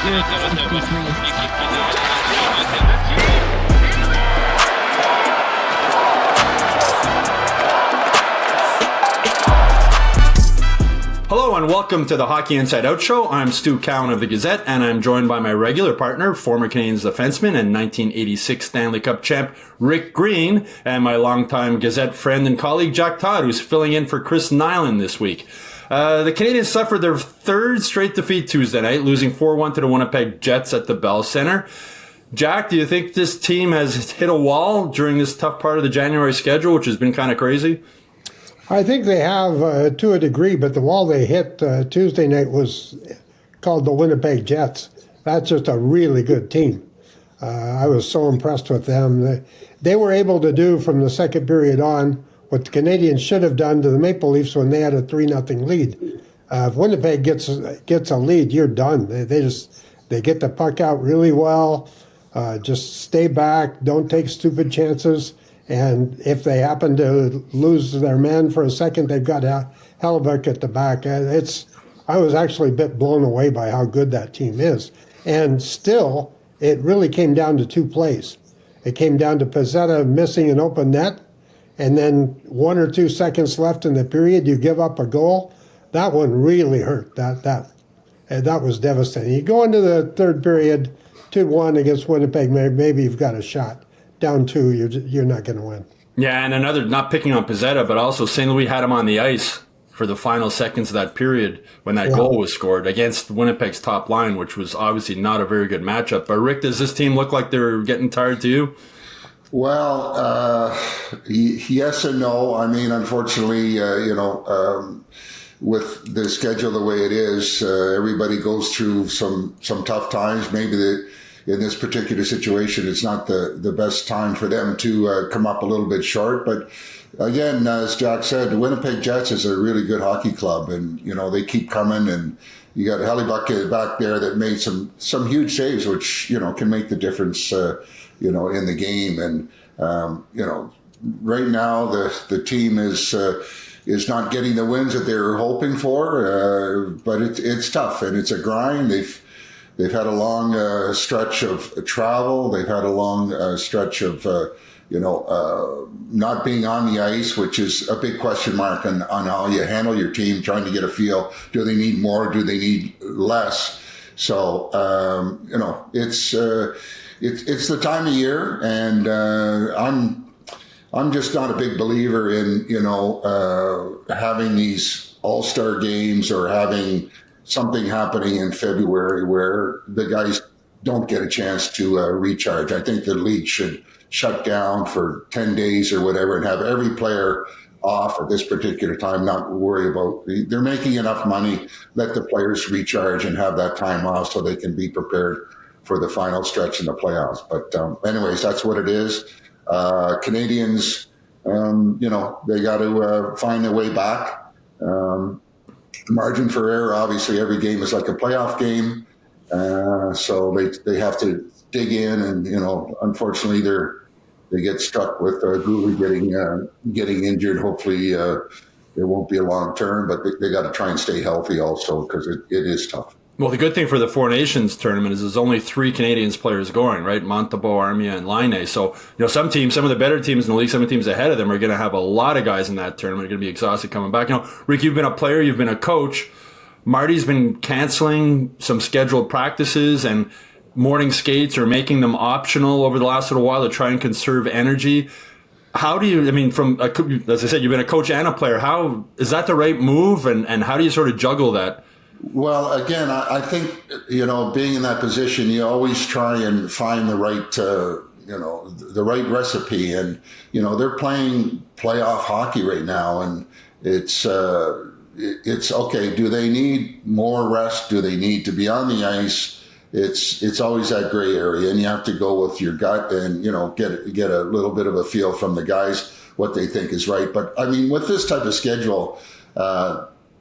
Hello and welcome to the Hockey Inside Out Show. I'm Stu Cowan of the Gazette, and I'm joined by my regular partner, former Canadiens defenseman and 1986 Stanley Cup champ Rick Green, and my longtime Gazette friend and colleague Jack Todd, who's filling in for Chris Nyland this week. The Canadiens suffered their third straight defeat Tuesday night, losing 4-1 to the Winnipeg Jets at the Bell Center. Jack, do you think this team has hit a wall during this tough part of the January schedule, which has been kind of crazy? I think they have to a degree, but the wall they hit Tuesday night was called the Winnipeg Jets. That's just a really good team. I was so impressed with them. They were able to do from the second period on what the Canadiens should have done to the Maple Leafs when they had a 3-0 lead. If Winnipeg gets a lead, you're done. They get the puck out really well. Just stay back. Don't take stupid chances. And if they happen to lose their man for a second, they've got Hellebuck at the back. I was actually a bit blown away by how good that team is. And still, it really came down to two plays. It came down to Pezzetta missing an open net, and then 1 or 2 seconds left in the period, you give up a goal. That one really hurt. That was devastating. You go into the third period, 2-1 against Winnipeg, maybe you've got a shot. Down 2, you're not going to win. Yeah, and another, not picking on Pezzetta, but also St. Louis had him on the ice for the final seconds of that period when that goal was scored against Winnipeg's top line, which was obviously not a very good matchup. But Rick, does this team look like they're getting tired to you? Well, yes and no. I mean, unfortunately, with the schedule the way it is, everybody goes through some tough times. Maybe in this particular situation, it's not the best time for them to come up a little bit short. But again, as Jack said, the Winnipeg Jets is a really good hockey club, and they keep coming. And you got Hellebuck back there that made some huge saves, which can make the difference, in the game. And right now the team is not getting the wins that they were hoping for, but it's tough and it's a grind. They've had a long stretch of travel. They've had a long stretch of, not being on the ice, which is a big question mark on how you handle your team, trying to get a feel. Do they need more? Do they need less? So, it's the time of year, and I'm just not a big believer in, having these all-star games or having something happening in February where the guys don't get a chance to recharge. I think the league should shut down for 10 days or whatever and have every player off at this particular time, not worry about, they're making enough money, let the players recharge and have that time off so they can be prepared for the final stretch in the playoffs. But anyways, that's what it is. Canadiens, they got to find their way back. Margin for error, obviously every game is like a playoff game, so they have to dig in, and unfortunately they get stuck with Guhle getting injured. Hopefully it won't be a long term, but they got to try and stay healthy also, because it is tough. Well, the good thing for the Four Nations tournament is there's only 3 Canadiens players going, right? Montembeault, Armia, and Laine. So, some of the better teams in the league, some of the teams ahead of them are going to have a lot of guys in that tournament. They're going to be exhausted coming back. Rick, you've been a player, you've been a coach. Marty's been canceling some scheduled practices and morning skates or making them optional over the last little while to try and conserve energy. How do you, as I said, you've been a coach and a player. How is that the right move? And how do you sort of juggle that? Well, again, I think, being in that position, you always try and find the right, the right recipe. And, they're playing playoff hockey right now. And it's okay. Do they need more rest? Do they need to be on the ice? It's always that gray area. And you have to go with your gut and, get a little bit of a feel from the guys, what they think is right. But, with this type of schedule,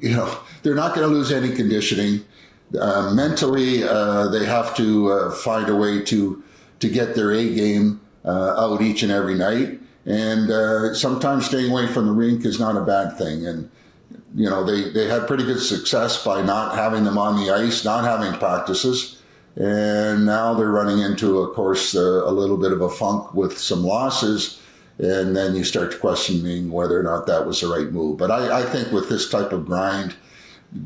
they're not going to lose any conditioning. Mentally, they have to find a way to get their A game out each and every night. And sometimes staying away from the rink is not a bad thing. And, they had pretty good success by not having them on the ice, not having practices. And now they're running into, of course, a little bit of a funk with some losses. And then you start questioning whether or not that was the right move. But I think with this type of grind,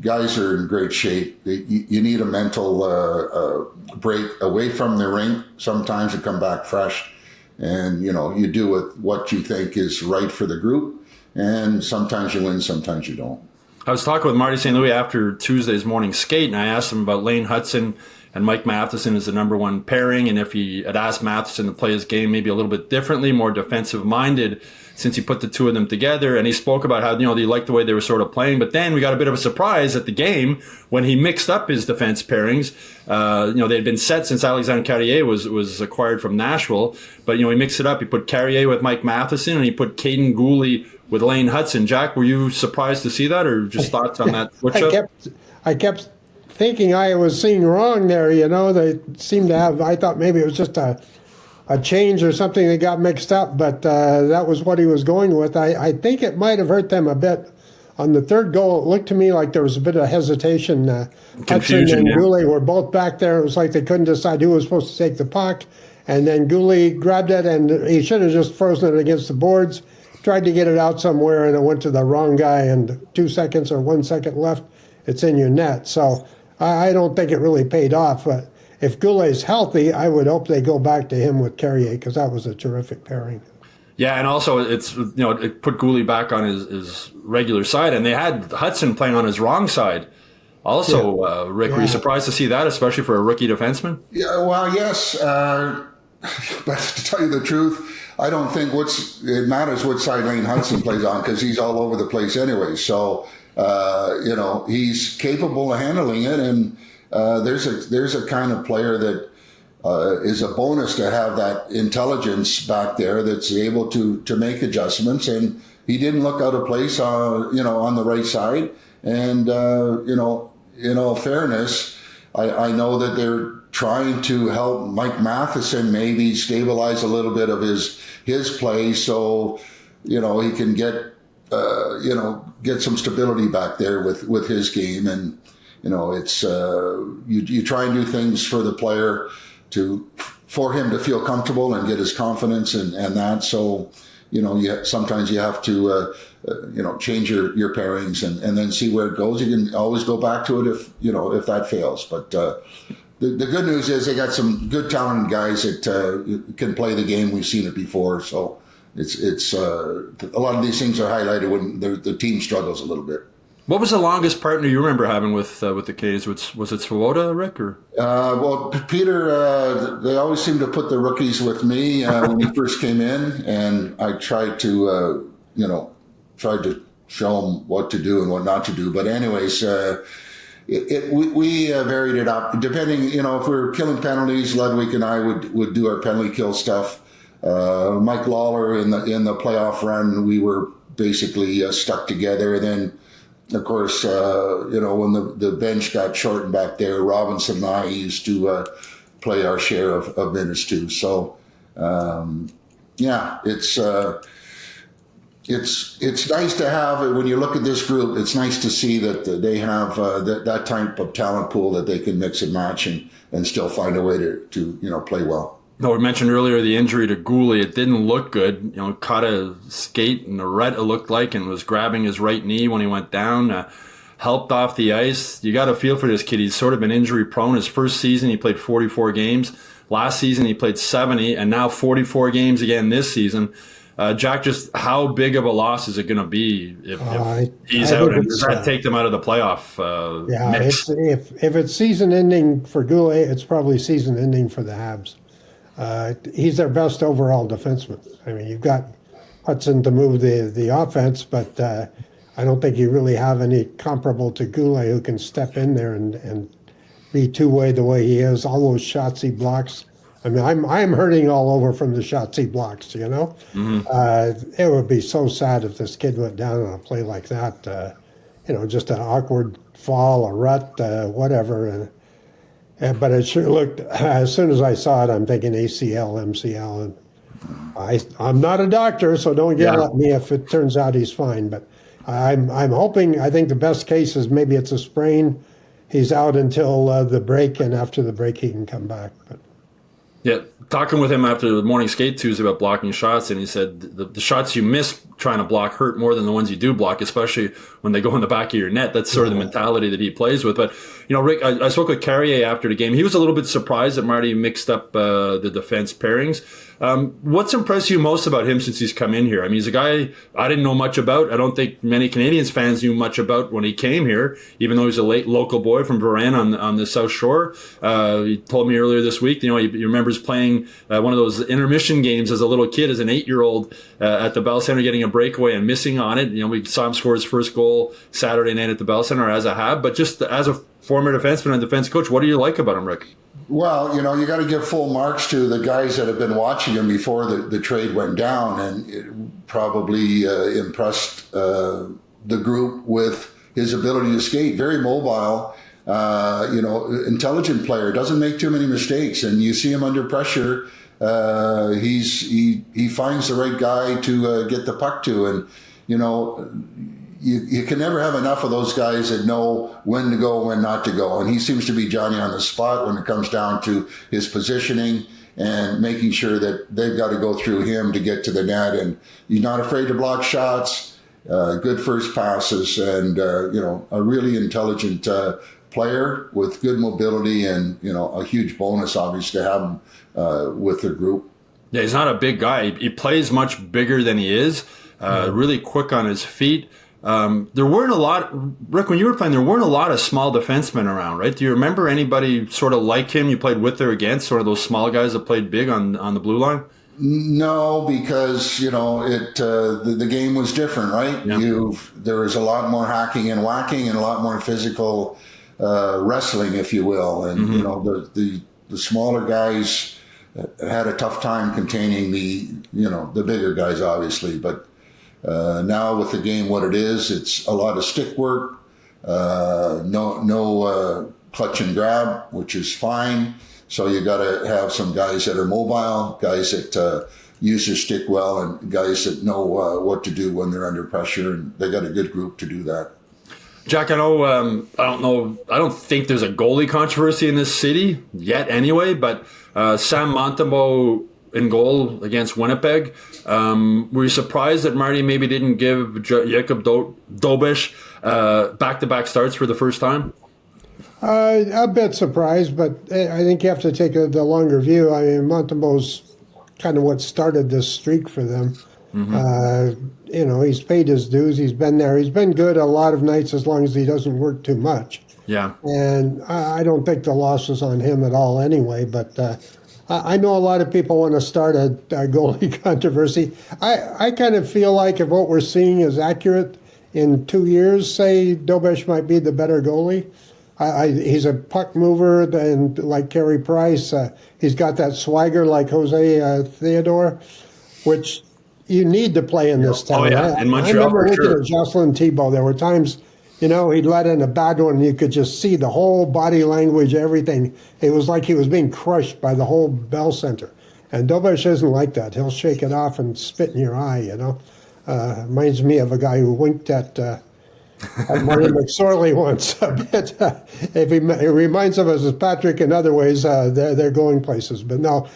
guys are in great shape. You need a mental break away from the rink sometimes to come back fresh. And, you do with what you think is right for the group. And sometimes you win, sometimes you don't. I was talking with Marty St. Louis after Tuesday's morning skate, and I asked him about Lane Hudson and Mike Matheson as the number one pairing, and if he had asked Matheson to play his game maybe a little bit differently, more defensive-minded, since he put the two of them together. And he spoke about how, they liked the way they were sort of playing. But then we got a bit of a surprise at the game when he mixed up his defense pairings. They had been set since Alexandre Carrier was acquired from Nashville. But, he mixed it up. He put Carrier with Mike Matheson, and he put Kaiden Guhle with Lane Hudson. Jack, were you surprised to see that, or just thoughts on that switch-up? I kept thinking I was seeing wrong there. They seemed to have, I thought maybe it was just a change or something that got mixed up, but that was what he was going with. I think it might have hurt them a bit. On the third goal, it looked to me like there was a bit of hesitation. Hudson and Guhle were both back there. It was like they couldn't decide who was supposed to take the puck. And then Guhle grabbed it, and he should have just frozen it against the boards, tried to get it out somewhere, and it went to the wrong guy, and 2 seconds or 1 second left, it's in your net. So I don't think it really paid off, but if Goulet's healthy, I would hope they go back to him with Carrier, because that was a terrific pairing. Yeah, and also it put Goalie back on his regular side, and they had Hudson playing on his wrong side. Also, Rick, were you surprised to see that, especially for a rookie defenseman? Yeah, well, yes, but to tell you the truth, I don't think it matters what side Lane Hudson plays on, because he's all over the place anyway. So he's capable of handling it, and there's a kind of player that is a bonus to have that intelligence back there that's able to make adjustments. And he didn't look out of place, on the right side. And in all fairness, I know that they're trying to help Mike Matheson maybe stabilize a little bit of his play, so he can get some stability back there with his game. And it's you try and do things for the player for him to feel comfortable and get his confidence and that. So sometimes you have to change your pairings and then see where it goes. You can always go back to it if that fails. But the good news is they got some good talented guys that can play the game. We've seen it before, so it's a lot of these things are highlighted when the team struggles a little bit. What was the longest partner you remember having with the Canadiens? Was it Swoboda, Rick? Or? Well, Peter, they always seem to put the rookies with me when he first came in, and I tried to show them what to do and what not to do. But anyways, we varied it up depending. If we were killing penalties, Ludwig and I would do our penalty kill stuff. Mike Lawler in the playoff run, we were basically stuck together, and then. Of course, when the bench got shortened back there, Robinson and I used to play our share of minutes too. So, it's nice to have, when you look at this group, it's nice to see that they have that type of talent pool that they can mix and match and still find a way to play well. No, we mentioned earlier the injury to Goalie. It didn't look good. Caught a skate in the ret, it looked like, and was grabbing his right knee when he went down. Helped off the ice. You got a feel for this kid. He's sort of been injury prone. His first season, he played 44 games. Last season, he played 70, and now 44 games again this seaon. Jack, just how big of a loss is it going to be if he's out? And does that take them out of the playoff mix? If it's season ending for Guhle, it's probably season ending for the Habs. He's their best overall defenseman. I mean, you've got Hudson to move the offense, but I don't think you really have any comparable to Guhle who can step in there and be two-way the way he is. All those shots he blocks. I mean, I'm hurting all over from the shots he blocks. Mm-hmm. It would be so sad if this kid went down on a play like that. Just an awkward fall, a rut, whatever. But it sure looked, as soon as I saw it, I'm thinking ACL, MCL. And I'm not a doctor, so don't yell at me if it turns out he's fine. But I'm hoping, I think the best case is maybe it's a sprain. he's out until the break, and after the break he can come back. But Yeah, talking with him after the morning skate Tuesday about blocking shots, and he said the shots you miss trying to block hurt more than the ones you do block, especially when they go in the back of your net. That's sort of the mentality that he plays with. But, Rick, I spoke with Carrier after the game. He was a little bit surprised that Marty mixed up the defense pairings. What's impressed you most about him since he's come in here? I mean, he's a guy I didn't know much about. I don't think many Canadiens fans knew much about when he came here, even though he's a late local boy from Varennes on the South Shore. He told me earlier this week, he remembers playing one of those intermission games as a little kid, as an 8-year-old at the Bell Center, getting a breakaway and missing on it. We saw him score his first goal Saturday night at the Bell Center as a Hab. But just as a former defenseman and defense coach, what do you like about him, Rick? Well, you got to give full marks to the guys that have been watching him before the trade went down, and it probably impressed the group with his ability to skate. Very mobile, intelligent player, doesn't make too many mistakes, and you see him under pressure. He finds the right guy to get the puck to, and you can never have enough of those guys that know when to go, when not to go. And he seems to be Johnny on the spot when it comes down to his positioning and making sure that they've got to go through him to get to the net. And he's not afraid to block shots, good first passes, and a really intelligent player with good mobility, and a huge bonus obviously to have him with the group. Yeah, he's not a big guy. He plays much bigger than he is. Really quick on his feet. There weren't a lot, Rick, when you were playing, there weren't a lot of small defensemen around, right? Do you remember anybody sort of like him you played with or against, sort of those small guys that played big on the blue line? No, because, the game was different, right? Yeah. There was a lot more hacking and whacking and a lot more physical wrestling, if you will. And, the smaller guys had a tough time containing the bigger guys, obviously. But now with the game what it is, it's a lot of stick work, no clutch and grab, which is fine. So you got to have some guys that are mobile, guys that use their stick well, and guys that know what to do when they're under pressure. And they got a good group to do that. Jack, I don't think there's a goalie controversy in this city yet anyway, but Sam Montembeault in goal against Winnipeg. Were you surprised that Marty maybe didn't give Jacob Dobish back-to-back starts for the first time? A bit surprised, but I think you have to take the longer view. I mean, Montembeault's kind of what started this streak for them. Mm-hmm. He's paid his dues. He's been there. He's been good a lot of nights as long as he doesn't work too much. Yeah. And I don't think the loss was on him at all anyway, but I know a lot of people want to start a goalie controversy. I kind of feel like if what we're seeing is accurate, in 2 years, say, Dobish might be the better goalie. He's a puck mover, and like Carey Price, he's got that swagger like Jose Theodore, which you need to play in this town. Oh, yeah, in Montreal, I remember looking sure. at Jocelyn Thibault. There were times, he'd let in a bad one, and you could just see the whole body language, everything. It was like he was being crushed by the whole Bell Center. And Dobish isn't like that. He'll shake it off and spit in your eye, Reminds me of a guy who winked at Marty McSorley once a bit. It reminds of us as Patrick in other ways. They're going places. But no,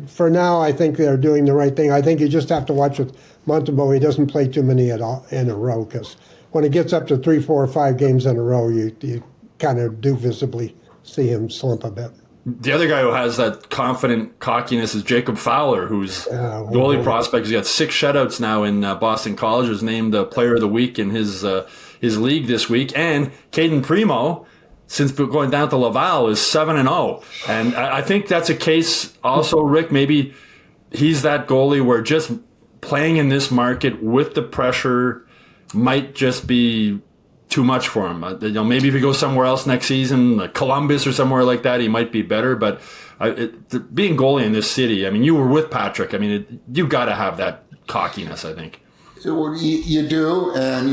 for now, I think they're doing the right thing. I think you just have to watch with Montembeault. He doesn't play too many at all in a row, because when it gets up to 3, 4, or 5 games in a row, you kind of do visibly see him slump a bit. The other guy who has that confident cockiness is Jacob Fowler, who's goalie prospect. He's got 6 shutouts now in Boston College. Was named Player of the Week in his league this week. And Caden Primo, since going down to Laval, is 7-0. And I think that's a case also, Rick, maybe he's that goalie where just playing in this market with the pressure might just be too much for him. Maybe if he goes somewhere else next season, like Columbus or somewhere like that, he might be better. But being goalie in this city, I mean, you were with Patrick. I mean, you got to have that cockiness, I think. You do, and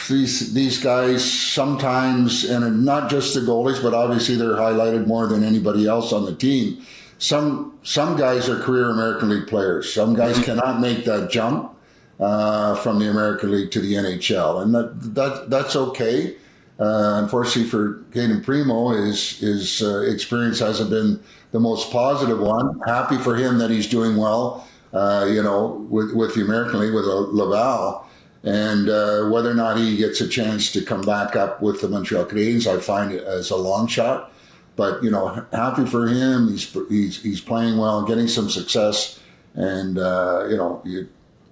these guys sometimes, and not just the goalies, but obviously they're highlighted more than anybody else on the team. Some guys are career American League players. Some guys cannot make that jump from the American League to the NHL, and that's okay. Unfortunately for Kaiden Primo, his experience hasn't been the most positive one. Happy for him that he's doing well, with the American League, with Laval. And whether or not he gets a chance to come back up with the Montreal Canadiens, I find it as a long shot. But, happy for him. He's playing well, getting some success. And,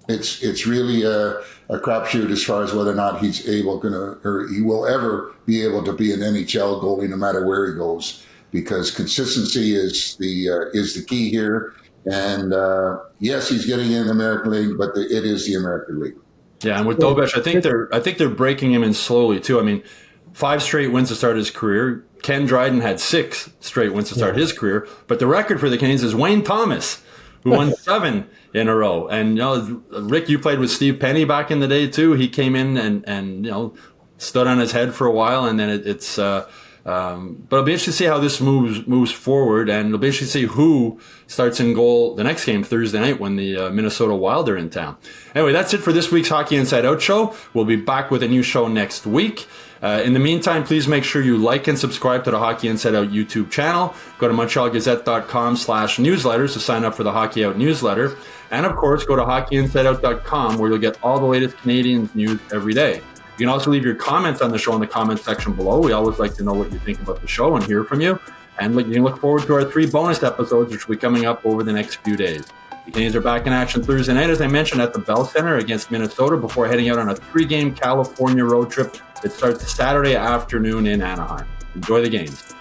it's really a crapshoot as far as whether or not he's he will ever be able to be an NHL goalie no matter where he goes, because consistency is the key here. And yes, he's getting in the American League, but it is the American League. Yeah, and with Dobeš, I think they're breaking him in slowly too. I mean, 5 straight wins to start his career. Ken Dryden had 6 straight wins to start his career, but the record for the Canadiens is Wayne Thomas, who won 7 in a row. And Rick, you played with Steve Penny back in the day too. He came in and stood on his head for a while, and then it's. But it'll be interesting to see how this moves forward, and it'll be interesting to see who starts in goal the next game Thursday night when the Minnesota Wild are in town. Anyway, that's it for this week's Hockey Inside Out show. We'll be back with a new show next week. In the meantime, please make sure you like and subscribe to the Hockey Inside Out YouTube channel. Go to MontrealGazette.com/newsletters to sign up for the Hockey Out newsletter. And of course, go to HockeyInsideOut.com where you'll get all the latest Canadiens news every day. You can also leave your comments on the show in the comment section below. We always like to know what you think about the show and hear from you. And you can look forward to our 3 bonus episodes, which will be coming up over the next few days. The Canadiens are back in action Thursday night, as I mentioned, at the Bell Center against Minnesota before heading out on a 3-game California road trip that starts Saturday afternoon in Anaheim. Enjoy the games.